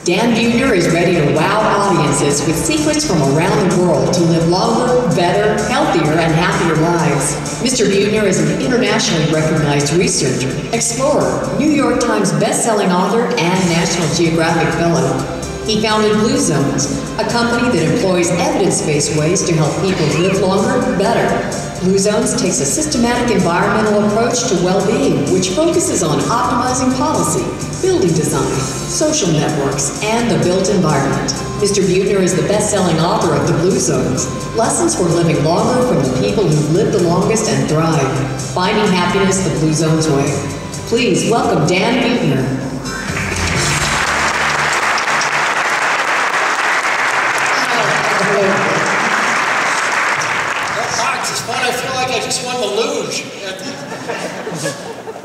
Dan Buettner is ready to wow audiences with secrets from around the world to live longer, better, healthier, and happier lives. Mr. Buettner is an internationally recognized researcher, explorer, New York Times best-selling author, and National Geographic Fellow. He founded Blue Zones, a company that employs evidence-based ways to help people live longer, better. Blue Zones takes a systematic environmental approach to well-being, which focuses on optimizing policy, building design, social networks, and the built environment. Mr. Buettner is the best-selling author of The Blue Zones, Lessons for Living Longer from the People Who Live the Longest and Thrive, Finding Happiness the Blue Zones Way. Please welcome Dan Buettner.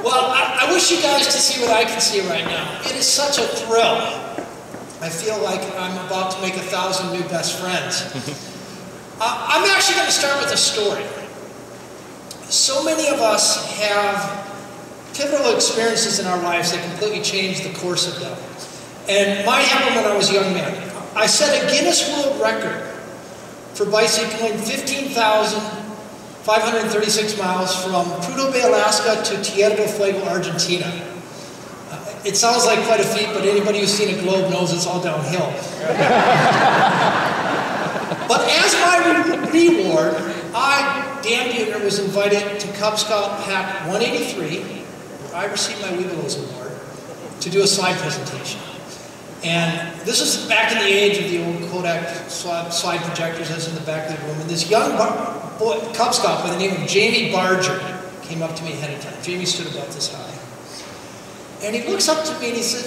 Well, I wish you guys to see what I can see right now. It is such a thrill. I feel like I'm about to make 1,000 new best friends. I'm actually going to start with a story. So many of us have pivotal experiences in our lives that completely change the course of them. And mine happened when I was a young man. I set a Guinness World Record for bicycling 15,536 miles from Prudhoe Bay, Alaska to Tierra del Fuego, Argentina. It sounds like quite a feat, but anybody who's seen a globe knows it's all downhill. But as my reward, Dan Buettner, was invited to Cub Scout Pack 183, where I received my Weebelows Award, to do a slide presentation. And this is back in the age of the old Kodak slide projectors that's in the back of the room. And this young Cub Scout by the name of Jamie Barger came up to me ahead of time. Jamie stood about this high. And he looks up to me and he said,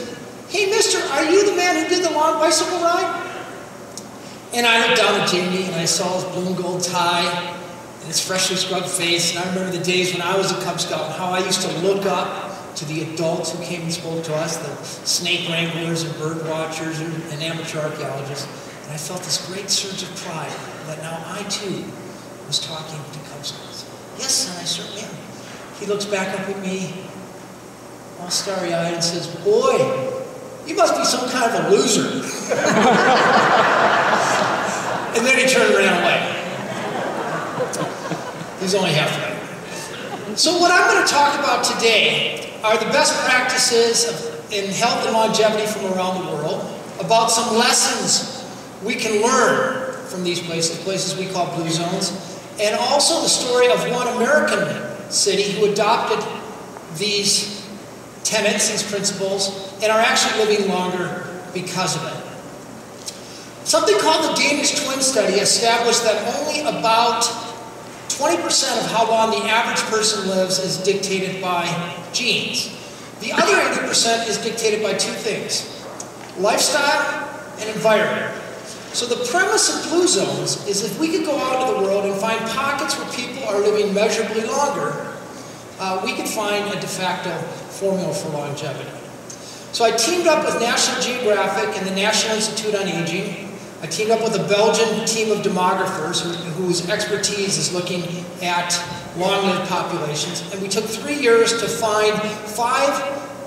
"Hey, mister, are you the man who did the long bicycle ride?" And I looked down at Jamie and I saw his blue and gold tie and his freshly scrubbed face. And I remember the days when I was a Cub Scout and how I used to look up to the adults who came and spoke to us, the snake wranglers and bird watchers and amateur archaeologists. And I felt this great surge of pride that now I too was talking to Cub Scouts. "Yes, son, I certainly am." He looks back up at me, all starry-eyed, and says, "Boy, you must be some kind of a loser." And then he turned and ran away. He's only half right. So what I'm going to talk about today are the best practices in health and longevity from around the world, about some lessons we can learn from these places we call Blue Zones, and also the story of one American city who adopted these tenets, these principles, and are actually living longer because of it. Something called the Danish Twin Study established that only about 20% of how long the average person lives is dictated by genes. The other 80% is dictated by two things: lifestyle and environment. So the premise of Blue Zones is if we could go out into the world and find pockets where people are living measurably longer, we could find a de facto formula for longevity. So I teamed up with National Geographic and the National Institute on Aging. I teamed up with a Belgian team of demographers whose expertise is looking at long-lived populations. And we took 3 years to find 5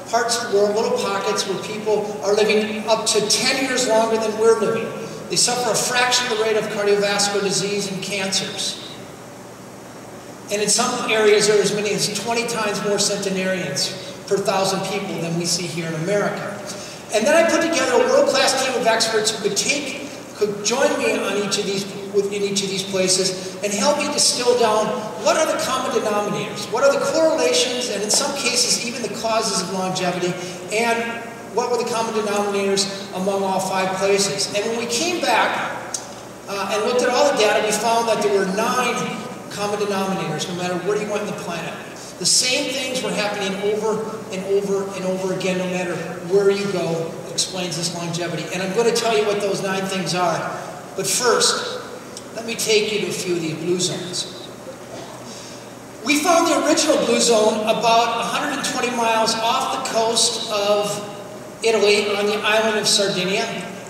parts of the world, little pockets where people are living up to 10 years longer than we're living. They suffer a fraction of the rate of cardiovascular disease and cancers. And in some areas, there are as many as 20 times more centenarians per 1,000 people than we see here in America. And then I put together a world-class team of experts who could join me on in each of these places and help me distill down what are the common denominators, what are the correlations, and in some cases even the causes of longevity, and what were the common denominators among all 5 places. And when we came back and looked at all the data, we found that there were 9 common denominators no matter where you went on the planet. The same things were happening over and over and over again no matter where you go. Explains this longevity. And I'm going to tell you what those 9 things are. But first, let me take you to a few of these Blue Zones. We found the original Blue Zone about 120 miles off the coast of Italy on the island of Sardinia,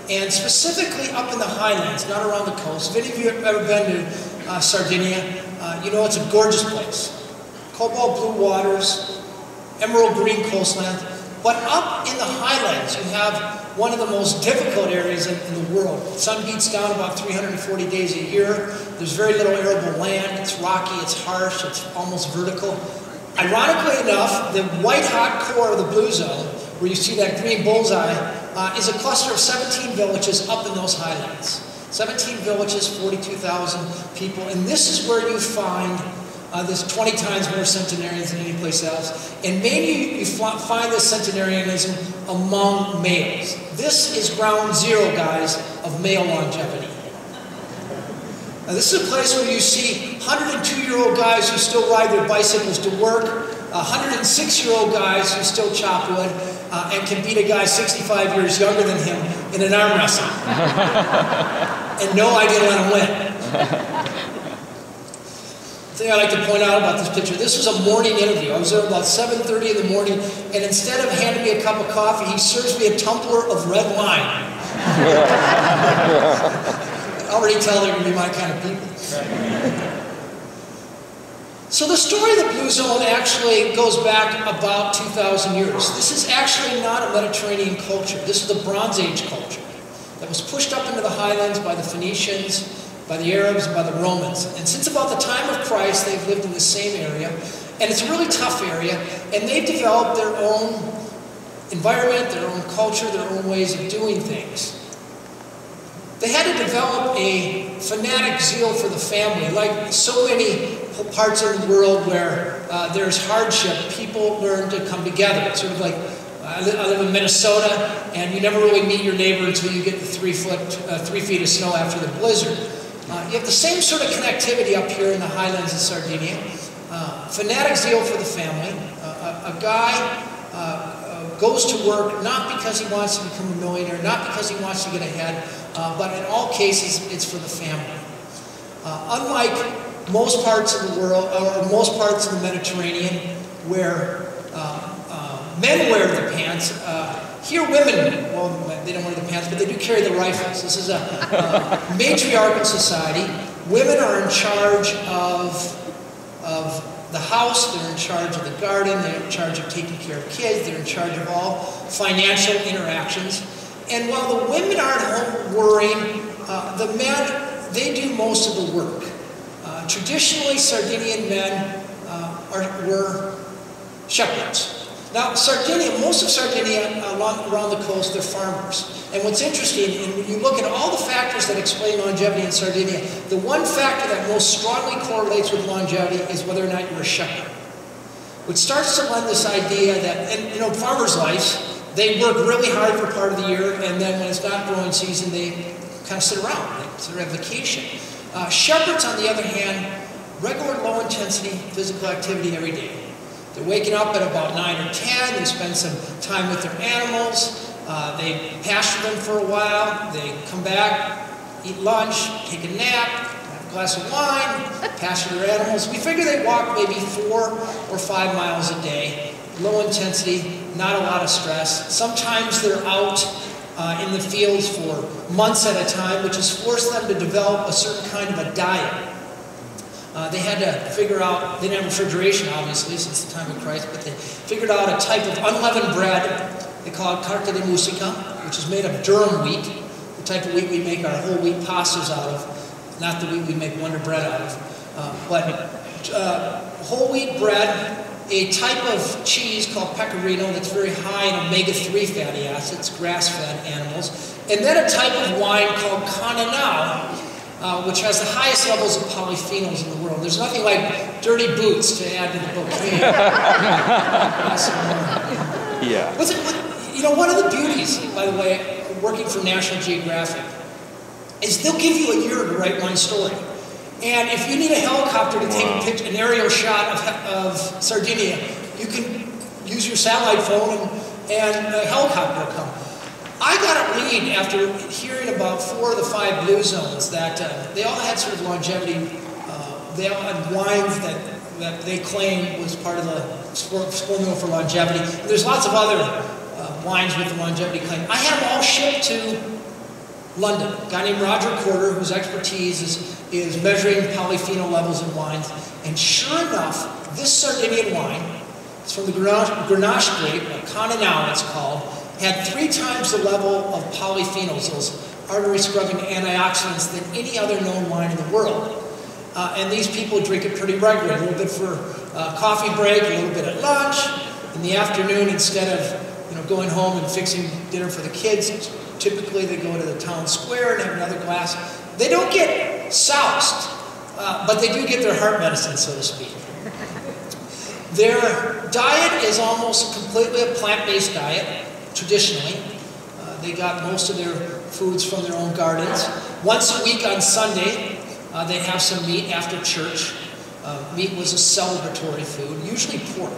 and specifically up in the highlands, not around the coast. If any of you have ever been to Sardinia, you know it's a gorgeous place. Cobalt blue waters, emerald green coastland, But up in the highlands, you have one of the most difficult areas in the world. The sun beats down about 340 days a year. There's very little arable land. It's rocky, it's harsh, it's almost vertical. Ironically enough, the white-hot core of the blue zone, where you see that green bullseye, is a cluster of 17 villages up in those highlands. 17 villages, 42,000 people, and this is where you find there's 20 times more centenarians than any place else. And maybe you find this centenarianism among males. This is ground zero, guys, of male longevity. Now, this is a place where you see 102-year-old guys who still ride their bicycles to work, 106-year-old guys who still chop wood, and can beat a guy 65 years younger than him in an arm wrestle. And no idea let him win. The thing I like to point out about this picture, this was a morning interview. I was there about 7:30 in the morning, and instead of handing me a cup of coffee, he serves me a tumbler of red wine. I already tell they're going to be my kind of people. So the story of the Blue Zone actually goes back about 2,000 years. This is actually not a Mediterranean culture. This is a Bronze Age culture that was pushed up into the highlands by the Phoenicians, by the Arabs, and by the Romans. And since about the time of Christ, they've lived in the same area. And it's a really tough area. And they've developed their own environment, their own culture, their own ways of doing things. They had to develop a fanatic zeal for the family. Like so many parts of the world where there's hardship, people learn to come together. It's sort of like, I live in Minnesota, and you never really meet your neighbor until you get the 3 feet of snow after the blizzard. You have the same sort of connectivity up here in the highlands of Sardinia. Fanatic zeal for the family. A guy goes to work not because he wants to become a millionaire, not because he wants to get ahead, but in all cases, it's for the family. Unlike most parts of the world, or most parts of the Mediterranean, where men wear the pants, here women, well, they don't wear the pants, but they do carry the rifles. This is a matriarchal society. Women are in charge of the house, they're in charge of the garden, they're in charge of taking care of kids, they're in charge of all financial interactions. And while the women are at home worrying, the men, they do most of the work. Traditionally, Sardinian men were shepherds. Now, Sardinia, most of Sardinia around the coast, they're farmers. And what's interesting, and when you look at all the factors that explain longevity in Sardinia, the one factor that most strongly correlates with longevity is whether or not you're a shepherd. Which starts to lend this idea that, and you know, farmers' lives, they work really hard for part of the year, and then when it's not growing season, they kind of sit around. They sort of have vacation. Shepherds, on the other hand, regular low-intensity physical activity every day. They're waking up at about 9 or 10, they spend some time with their animals, they pasture them for a while, they come back, eat lunch, take a nap, have a glass of wine, pasture their animals. We figure they walk maybe 4 or 5 miles a day, low intensity, not a lot of stress. Sometimes they're out in the fields for months at a time, which has forced them to develop a certain kind of a diet. They had to figure out, they didn't have refrigeration obviously since the time of Christ, but they figured out a type of unleavened bread. They call it carta de musica, which is made of durum wheat, the type of wheat we make our whole wheat pastas out of, not the wheat we make Wonder Bread out of. But whole wheat bread, a type of cheese called pecorino that's very high in omega-3 fatty acids, grass-fed animals, and then a type of wine called Cananao, which has the highest levels of polyphenols in the world. There's nothing like dirty boots to add to the bouquet. Yeah. You know, one of the beauties, by the way, of working for National Geographic, is they'll give you a year to write one story. And if you need a helicopter to take an aerial shot of Sardinia, you can use your satellite phone and a helicopter will come. I got a read after hearing about 4 of the 5 blue zones that they all had sort of longevity. They all had wines that they claimed was part of the formula for longevity. And there's lots of other wines with the longevity claim. I had them all shipped to London. A guy named Roger Corder, whose expertise is measuring polyphenol levels in wines. And sure enough, this Sardinian wine, It's from the Grenache grape, Okinawa it's called, had 3 times the level of polyphenols, those artery-scrubbing antioxidants, than any other known wine in the world. And these people drink it pretty regularly, a little bit for coffee break, a little bit at lunch. In the afternoon, instead of going home and fixing dinner for the kids, typically they go to the town square and have another glass. They don't get soused, but they do get their heart medicine, so to speak. Their diet is almost completely a plant-based diet, traditionally. They got most of their foods from their own gardens. Once a week on Sunday, they have some meat after church. Meat was a celebratory food, usually pork.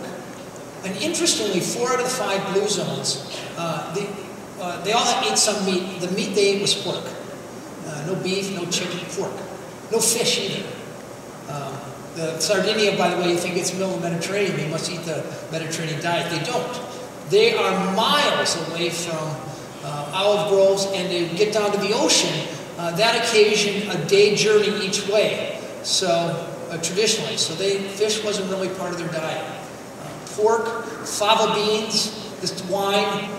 And interestingly, 4 out of the 5 blue zones, they all ate some meat. The meat they ate was pork. No beef, no chicken, pork. No fish either. The Sardinia, by the way, you think it's middle of the Mediterranean. They must eat the Mediterranean diet. They don't. They are miles away from olive groves, and to get down to the ocean, that occasioned a day journey each way. So traditionally, fish wasn't really part of their diet. Pork, fava beans, this wine,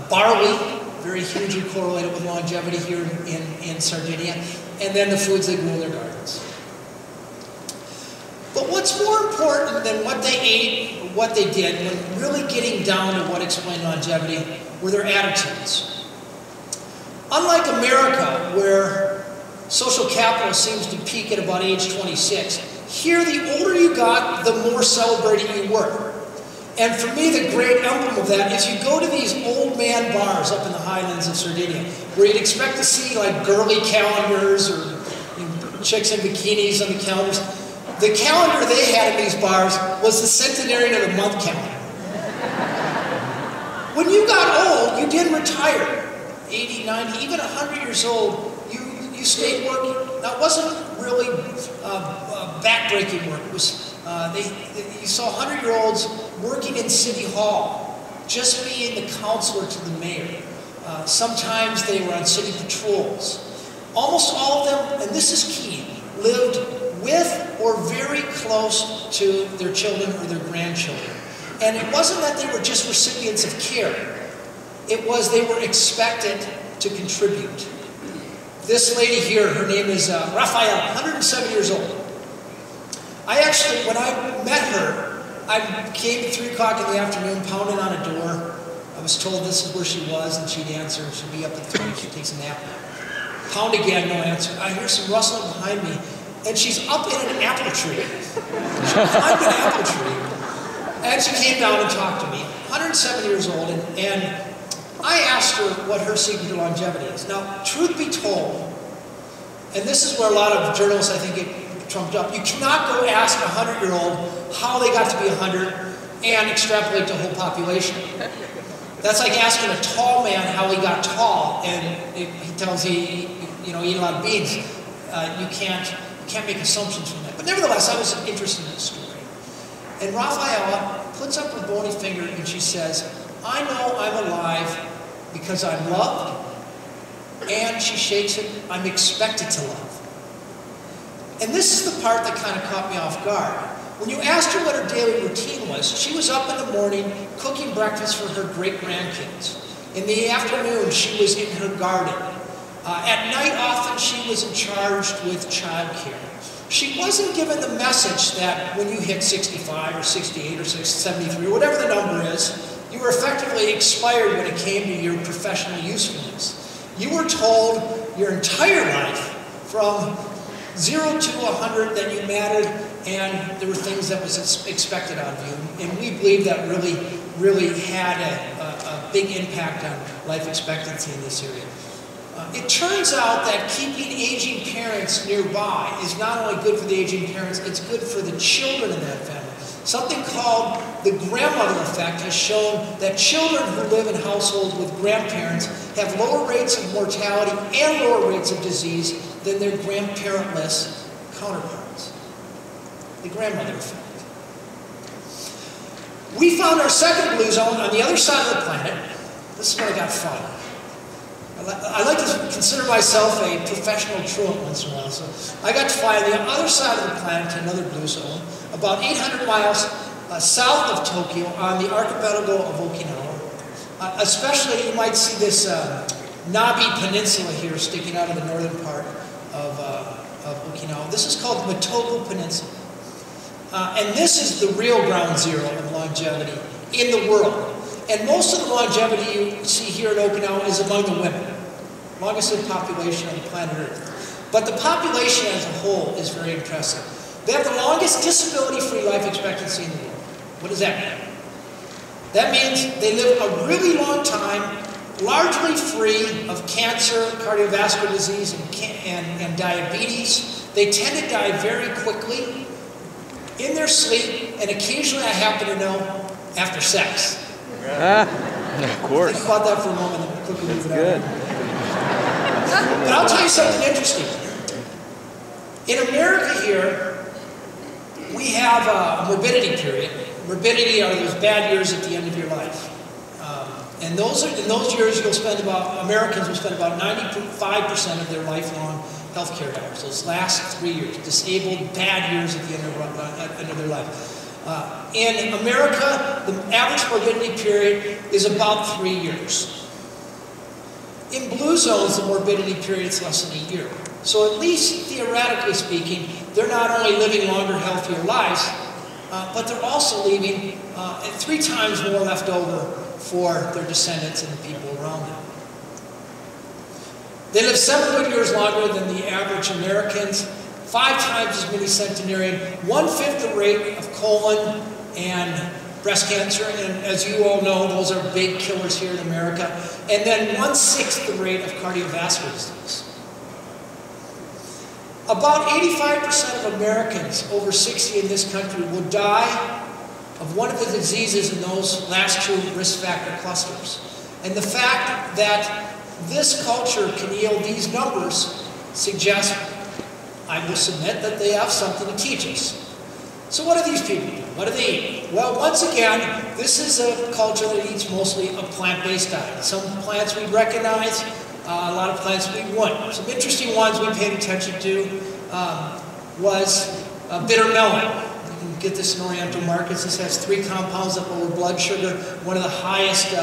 barley, very hugely correlated with longevity here in Sardinia, and then the foods they grew in their gardens. But what's more important than what they ate or what they did, when really getting down to what explained longevity, were their attitudes. Unlike America, where social capital seems to peak at about age 26, here the older you got, the more celebrated you were. And for me, the great emblem of that is you go to these old man bars up in the highlands of Sardinia, where you'd expect to see like girly calendars or chicks in bikinis on the calendars. The calendar they had in these bars was the centenarian of the month calendar. When you got old, you didn't retire. 80, 90, even 100 years old, you stayed working. Now, it wasn't really backbreaking work. It was, you saw 100-year-olds working in City Hall, just being the counselor to the mayor. Sometimes they were on city patrols. Almost all of them, and this is key, lived with or very close to their children or their grandchildren. And it wasn't that they were just recipients of care. It was they were expected to contribute. This lady here, her name is Raphael, 107 years old. I actually, when I met her, I came at 3 o'clock in the afternoon, pounding on a door. I was told this is where she was, and she'd answer. She'd be up at 3, she takes a nap. Pound again, no answer. I hear some rustling behind me, and she's up in an apple tree. She climbed an apple tree, and she came down and talked to me. 107 years old, and I asked her what her secret to longevity is. Now, truth be told, and this is where a lot of journalists, I think, get trumped up. You cannot go ask a 100-year-old how they got to be 100 and extrapolate the whole population. That's like asking a tall man how he got tall, and he tells you, eat a lot of beans. You can't make assumptions from that. But nevertheless, I was interested in this story. And Raphaela puts up her bony finger and she says, I know I'm alive because I'm loved, and she shakes it, I'm expected to love. And this is the part that kind of caught me off guard. When you asked her what her daily routine was, she was up in the morning cooking breakfast for her great-grandkids. In the afternoon, she was in her garden. At night, often she was charged with childcare. She wasn't given the message that when you hit 65 or 68 or 73, or whatever the number is, you were effectively expired when it came to your professional usefulness. You were told your entire life, from 0 to 100, that you mattered, and there were things that was expected out of you. And we believe that really had a big impact on life expectancy in this area. It turns out that keeping aging parents nearby is not only good for the aging parents, it's good for the children in that family. Something called the grandmother effect has shown that children who live in households with grandparents have lower rates of mortality and lower rates of disease than their grandparentless counterparts. The grandmother effect. We found our second blue zone on the other side of the planet. This is where I got fun. I like to consider myself a professional truant once in a while, so I got to fly on the other side of the planet to another blue zone, about 800 miles south of Tokyo on the archipelago of Okinawa. Especially, you might see this Nabi Peninsula here sticking out of the northern part of Okinawa. This is called the Matoku Peninsula. And this is the real ground zero of longevity in the world. And most of the longevity you see here in Okinawa is among the women. Longest lived population on the planet Earth. But the population as a whole is very impressive. They have the longest disability-free life expectancy in the world. What does that mean? That means they live a really long time, largely free of cancer, cardiovascular disease, and diabetes. They tend to die very quickly, in their sleep, and occasionally, I happen to know, after sex. Of course. Think about that for a moment, and we'll quickly move it Good. on. But I'll tell you something interesting. In America here, we have a morbidity period. Morbidity are those bad years at the end of your life. And in those years, Americans will spend about 95% of their lifelong healthcare dollars. Those last 3 years, disabled, bad years at the end of their life. In America, the average morbidity period is about 3 years. In blue zones, the morbidity period is less than a year. So at least theoretically speaking, they're not only living longer, healthier lives, but they're also leaving 3 times more left over for their descendants and the people around them. They live 7 good years longer than the average Americans, 5 times as many centenarian, 1/5 the rate of colon and breast cancer, and as you all know, those are big killers here in America, and then 1/6 the rate of cardiovascular disease. About 85% of Americans over 60 in this country will die of one of the diseases in those last 2 risk factor clusters. And the fact that this culture can yield these numbers suggests, I will submit, that they have something to teach us. So what do these people do? What do they eat? Well, once again, this is a culture that eats mostly a plant-based diet. Some plants we recognize, a lot of plants we wouldn't. Some interesting ones we paid attention to was bitter melon. You can get this in Oriental markets. This has 3 compounds that lower blood sugar, one of the highest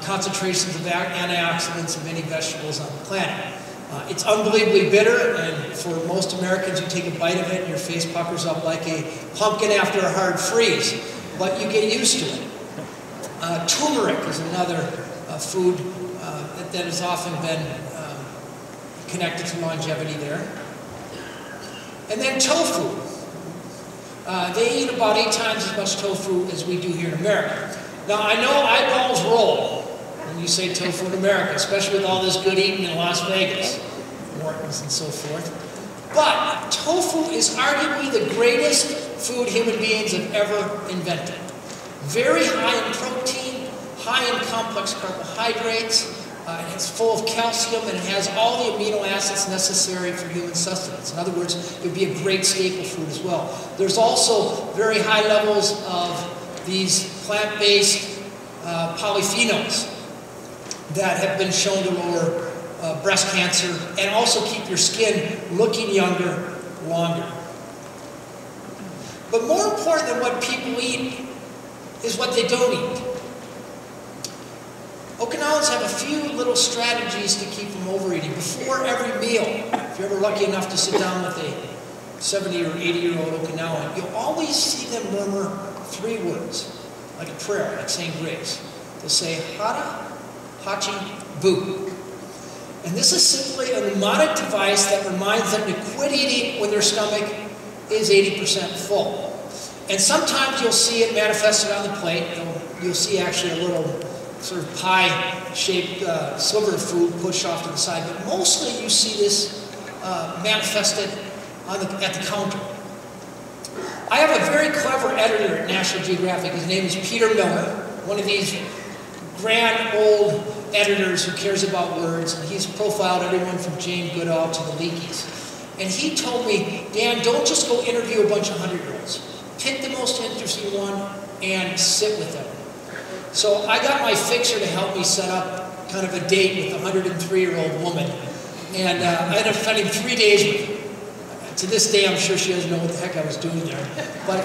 concentrations of antioxidants of any vegetables on the planet. It's unbelievably bitter, and for most Americans, you take a bite of it and your face puckers up like a pumpkin after a hard freeze, but you get used to it. Turmeric is another food that has often been connected to longevity there. And then tofu. They eat about 8 times as much tofu as we do here in America. Now, I know eyeballs roll when you say tofu in America, especially with all this good eating in Las Vegas, Morton's and so forth. But tofu is arguably the greatest food human beings have ever invented. Very high in protein, high in complex carbohydrates, it's full of calcium, and it has all the amino acids necessary for human sustenance. In other words, it would be a great staple food as well. There's also very high levels of these plant-based polyphenols that have been shown to lower breast cancer and also keep your skin looking younger longer. But more important than what people eat is what they don't eat. Okinawans have a few little strategies to keep from overeating. Before every meal, if you're ever lucky enough to sit down with a 70 or 80-year-old Okinawan, you'll always see them murmur 3 words, like a prayer, like saying grace. They'll say, hara, hachi, bu. And this is simply a mnemonic device that reminds them to quit eating when their stomach is 80% full. And sometimes you'll see it manifested on the plate. You'll see actually a little sort of pie-shaped sliver of food pushed off to the side. But mostly you see this manifested at the counter. I have a very clever editor at National Geographic. His name is Peter Miller, one of these grand old editors who cares about words, and he's profiled everyone from Jane Goodall to the Leakeys. And he told me, Dan, don't just go interview a bunch of 100-year-olds. Pick the most interesting one and sit with them. So I got my fixer to help me set up kind of a date with a 103-year-old woman, and I ended up spending 3 days with her. To this day, I'm sure she doesn't know what the heck I was doing there. But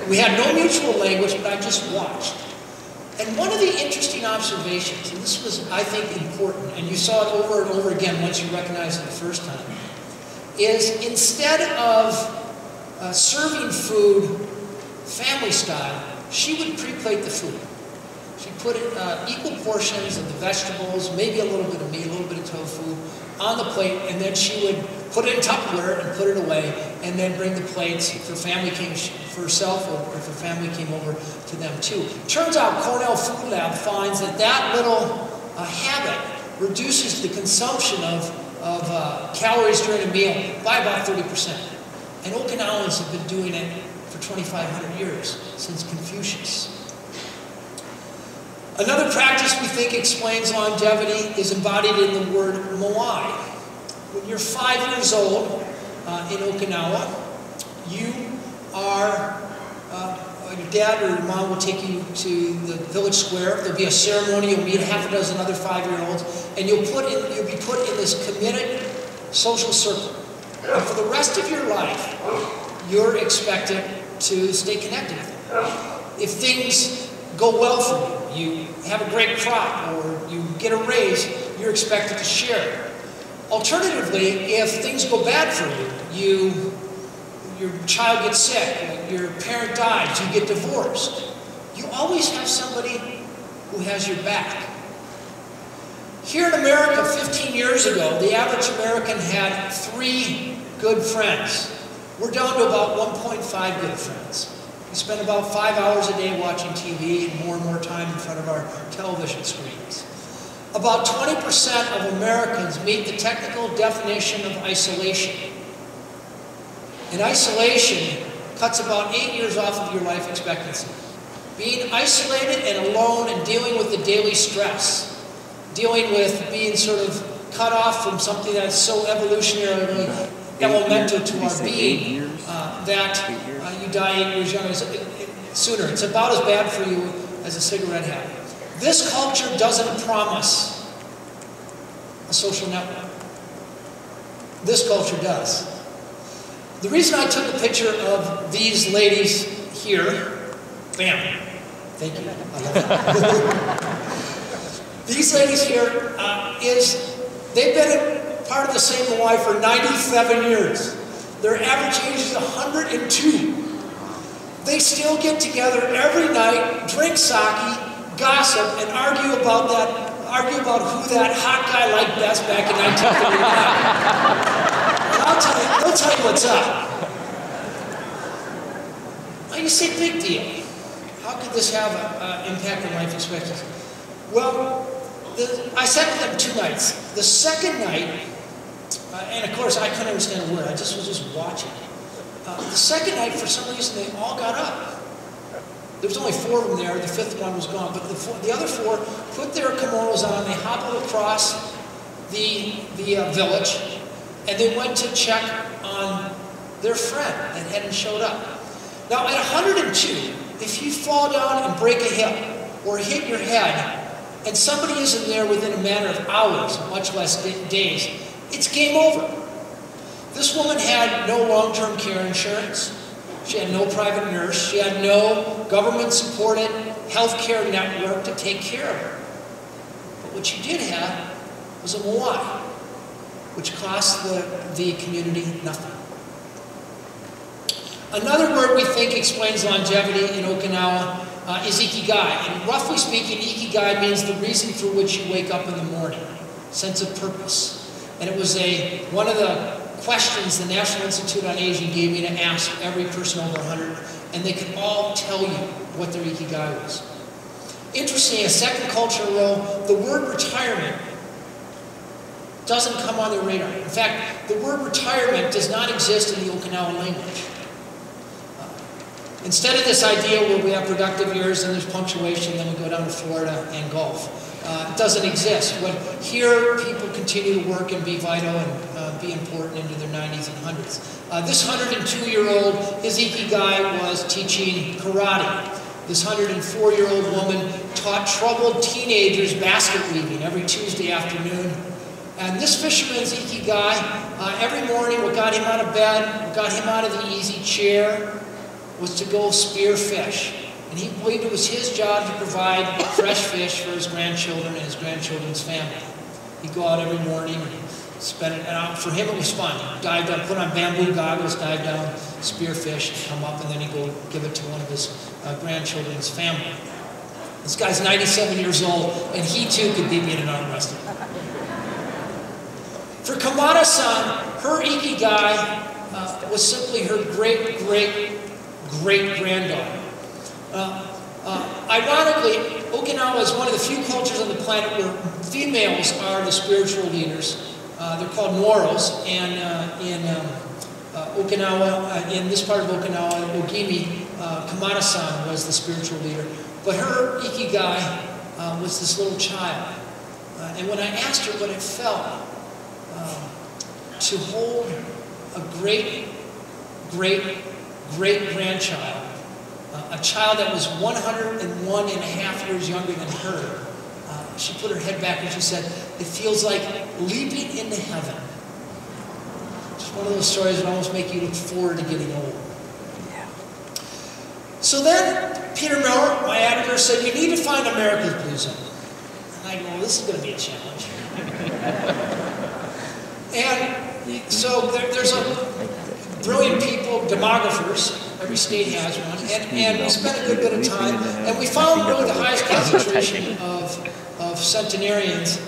We had no mutual language, but I just watched. And one of the interesting observations, and this was, I think, important, and you saw it over and over again once you recognized it the first time, is instead of serving food family style, she would pre-plate the food. She'd put equal portions of the vegetables, maybe a little bit of meat, a little bit of tofu, on the plate, and then she would put it in Tupperware and put it away, and then bring the plates if her family came, for herself, or if her family came over to them too. Turns out Cornell Food Lab finds that that little habit reduces the consumption of calories during a meal by about 30%. And Okinawans have been doing it for 2,500 years, since Confucius. Another practice we think explains longevity is embodied in the word moai. When you're 5 years old in Okinawa, you are, your dad or your mom will take you to the village square. There'll be a ceremony. You'll meet half a dozen other 5-year-olds, and you'll be put in this committed social circle. And for the rest of your life, you're expected to stay connected with them. If things go well for you, you have a great crop, or you get a raise, you're expected to share. Alternatively, if things go bad for you, your child gets sick, your parent dies, you get divorced, you always have somebody who has your back. Here in America, 15 years ago, the average American had 3 good friends. We're down to about 1.5 good friends. We spend about 5 hours a day watching TV and more time in front of our television screens. About 20% of Americans meet the technical definition of isolation. And isolation cuts about 8 years off of your life expectancy. Being isolated and alone and dealing with the daily stress, dealing with being sort of cut off from something that's so evolutionarily elemental to our being that you die 8 years younger sooner. It's about as bad for you as a cigarette habit. This culture doesn't promise a social network. This culture does. The reason I took a picture of these ladies here, bam, thank you, I love that. These ladies here they've been a part of the same Hawaii for 97 years. Their average age is 102. They still get together every night, drink sake, gossip, and argue about who that hot guy liked best back in 1939. They'll tell you what's up. Now you say, big deal. How could this have an impact on life expectancy? Well, I sat with them 2 nights. The second night, and of course I couldn't understand a word, I was just watching. The second night, for some reason, they all got up. There was only 4 of them there, the 5th one was gone, but the other 4 put their kimonos on, they hobbled across the village, and they went to check on their friend that hadn't showed up. Now, at 102, if you fall down and break a hip, or hit your head, and somebody isn't there within a matter of hours, much less days, it's game over. This woman had no long-term care insurance. She had no private nurse. She had no government-supported health care network to take care of her. But what she did have was a moai, which cost the community nothing. Another word we think explains longevity in Okinawa is ikigai. And roughly speaking, ikigai means the reason for which you wake up in the morning, sense of purpose. And it was one of the questions the National Institute on Aging gave me to ask every person over 100, and they could all tell you what their ikigai was. Interesting, a second cultural role, the word retirement doesn't come on their radar. In fact, the word retirement does not exist in the Okinawan language. Instead of this idea where we have productive years and there's punctuation, then we go down to Florida and golf. It doesn't exist. Here, people continue to work and be vital and be important into their 90s and 100s. This 102-year-old, his ikigai was teaching karate. This 104-year-old woman taught troubled teenagers basket weaving every Tuesday afternoon. And this fisherman's ikigai, every morning, what got him out of bed, what got him out of the easy chair, was to go spear fish. And he believed it was his job to provide fresh fish for his grandchildren and his grandchildren's family. He'd go out every morning and spend it, and for him it was fun. He'd dive down, put on bamboo goggles, dive down, spear fish, come up, and then he'd go give it to one of his grandchildren's family. This guy's 97 years old, and he too could beat me in an arm wrestling. For Kamada-san, her ikigai was simply her great-great-great-granddaughter. Ironically, Okinawa is one of the few cultures on the planet where females are the spiritual leaders. They're called Noros, and in Okinawa, in this part of Okinawa, Ogimi, Kamada-san was the spiritual leader. But her ikigai was this little child. And when I asked her what it felt to hold a great-great-great-grandchild, a child that was 101 and a half years younger than her, she put her head back and she said, it feels like leaping into heaven. Just one of those stories that almost make you look forward to getting old. Yeah. So then, Peter Miller, my editor, said, you need to find America's Blue Zone. And I go, well, this is going to be a challenge. And so there's a brilliant people, demographers. Every state has one, and we spent a good bit of time, and we found really the highest concentration of centenarians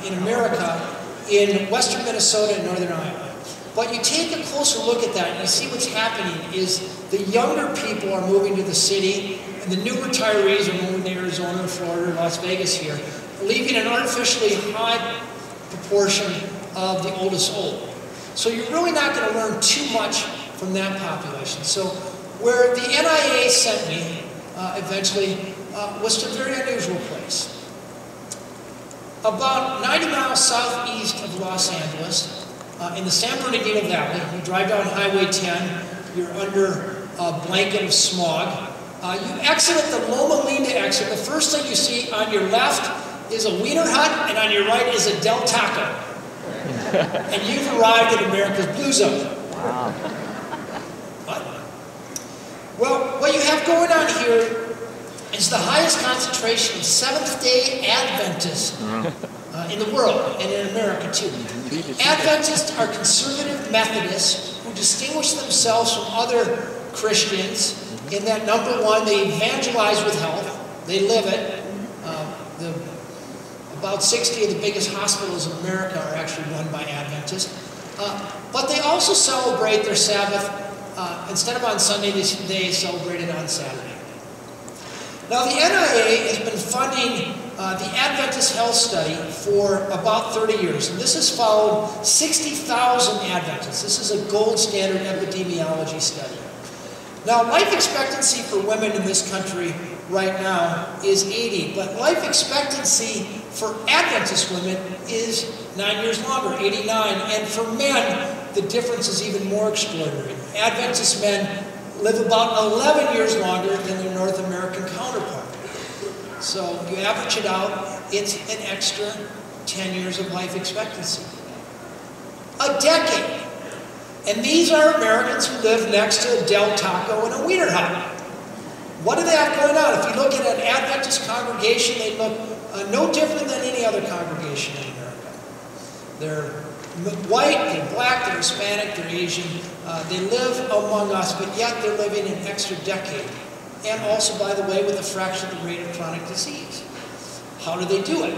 in America in western Minnesota and northern Iowa. But you take a closer look at that, and you see what's happening is the younger people are moving to the city, and the new retirees are moving to Arizona, Florida, Las Vegas here, leaving an artificially high proportion of the oldest old. So you're really not going to learn too much from that population. So where the NIA sent me eventually was to a very unusual place. About 90 miles southeast of Los Angeles, in the San Bernardino Valley, you drive down Highway 10, you're under a blanket of smog. You exit at the Loma Linda exit. The first thing you see on your left is a Wiener Hut, and on your right is a Del Taco. And you've arrived at America's Blue Zone. Wow. Well, what you have going on here is the highest concentration of Seventh-day Adventists in the world, and in America too. Adventists are conservative Methodists who distinguish themselves from other Christians in that, number one, they evangelize with health. They live it. About 60 of the biggest hospitals in America are actually run by Adventists. But they also celebrate their Sabbath. Instead of on Sunday, they celebrate it on Saturday. Now, the NIA has been funding the Adventist Health Study for about 30 years, and this has followed 60,000 Adventists. This is a gold standard epidemiology study. Now, life expectancy for women in this country right now is 80, but life expectancy for Adventist women is 9 years longer, 89, and for men, the difference is even more extraordinary. Adventist men live about 11 years longer than their North American counterpart. So you average it out, it's an extra 10 years of life expectancy. A decade. And these are Americans who live next to a Del Taco and a Wiener Hut. What do they have going on? If you look at an Adventist congregation, they look no different than any other congregation in America. They're white, they're black, they're Hispanic, they're Asian. They live among us, but yet they're living an extra decade. And also, by the way, with a fraction of the rate of chronic disease. How do they do it?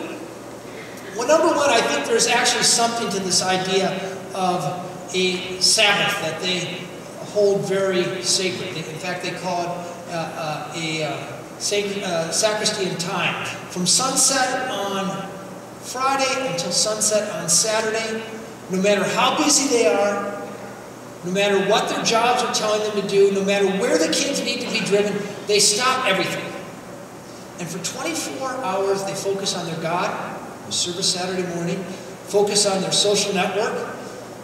Well, number one, I think there's actually something to this idea of a Sabbath that they hold very sacred. In fact, they call it sacristy time. From sunset on Friday until sunset on Saturday, no matter how busy they are, no matter what their jobs are telling them to do, no matter where the kids need to be driven, they stop everything. And for 24 hours, they focus on their God, service Saturday morning, focus on their social network.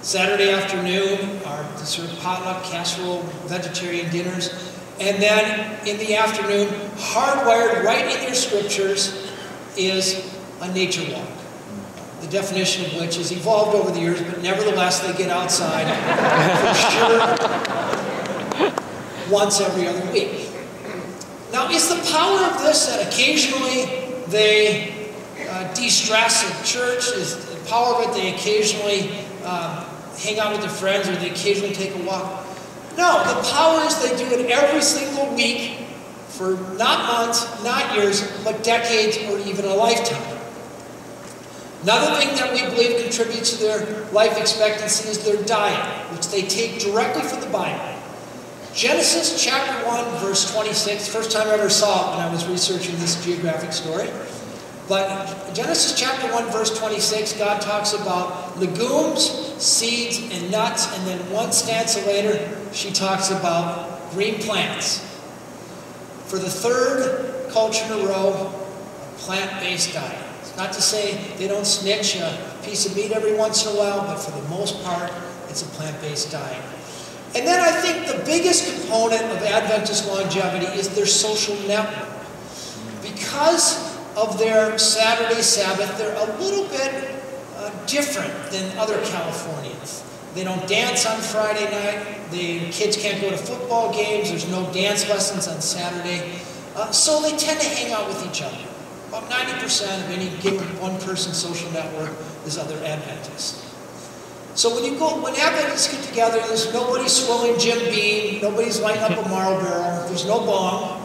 Saturday afternoon are the sort of potluck, casserole, vegetarian dinners. And then in the afternoon, hardwired right in your scriptures is a nature walk. The definition of which has evolved over the years, but nevertheless they get outside for sure. once every other week. Now, is the power of this that occasionally they de-stress at church? Is the power of it they occasionally hang out with their friends, or they occasionally take a walk? No, the power is they do it every single week for not months, not years, but decades or even a lifetime. Another thing that we believe contributes to their life expectancy is their diet, which they take directly from the Bible. Genesis chapter 1, verse 26, first time I ever saw it when I was researching this geographic story. But Genesis chapter 1, verse 26, God talks about legumes, seeds, and nuts, and then one stanza later, she talks about green plants. For the third culture in a row, a plant-based diet. It's not to say they don't snitch a piece of meat every once in a while, but for the most part, it's a plant-based diet. And then I think the biggest component of Adventist longevity is their social network. Because of their Saturday Sabbath, they're a little bit different than other Californians. They don't dance on Friday night. The kids can't go to football games. There's no dance lessons on Saturday. So they tend to hang out with each other. About 90% of any given one-person social network is other Adventists. So when Adventists get together, there's nobody swilling Jim Beam, nobody's lighting up a Marlboro, there's no bong.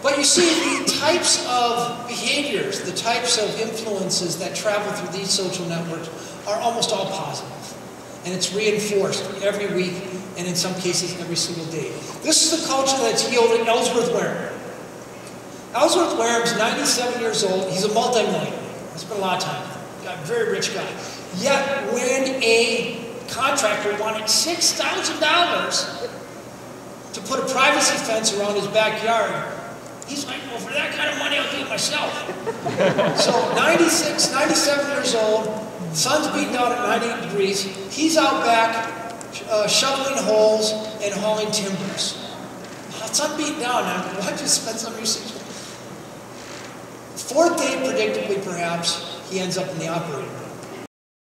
But you see, the types of behaviors, the types of influences that travel through these social networks are almost all positive. And it's reinforced every week, and in some cases every single day. This is the culture that's yielded Ellsworth Wareham. Ellsworth Wareham's 97 years old. He's a multimillionaire. I spent a lot of time with him. A very rich guy. Yet when a contractor wanted $6,000 to put a privacy fence around his backyard, he's like, well, for that kind of money, I'll do it myself. So 96, 97 years old, sun's beating out at 98 degrees. He's out back shoveling holes and hauling timbers. Sun beating down now. Why don't you spend some of your 6 Fourth day, predictably perhaps, he ends up in the operating room.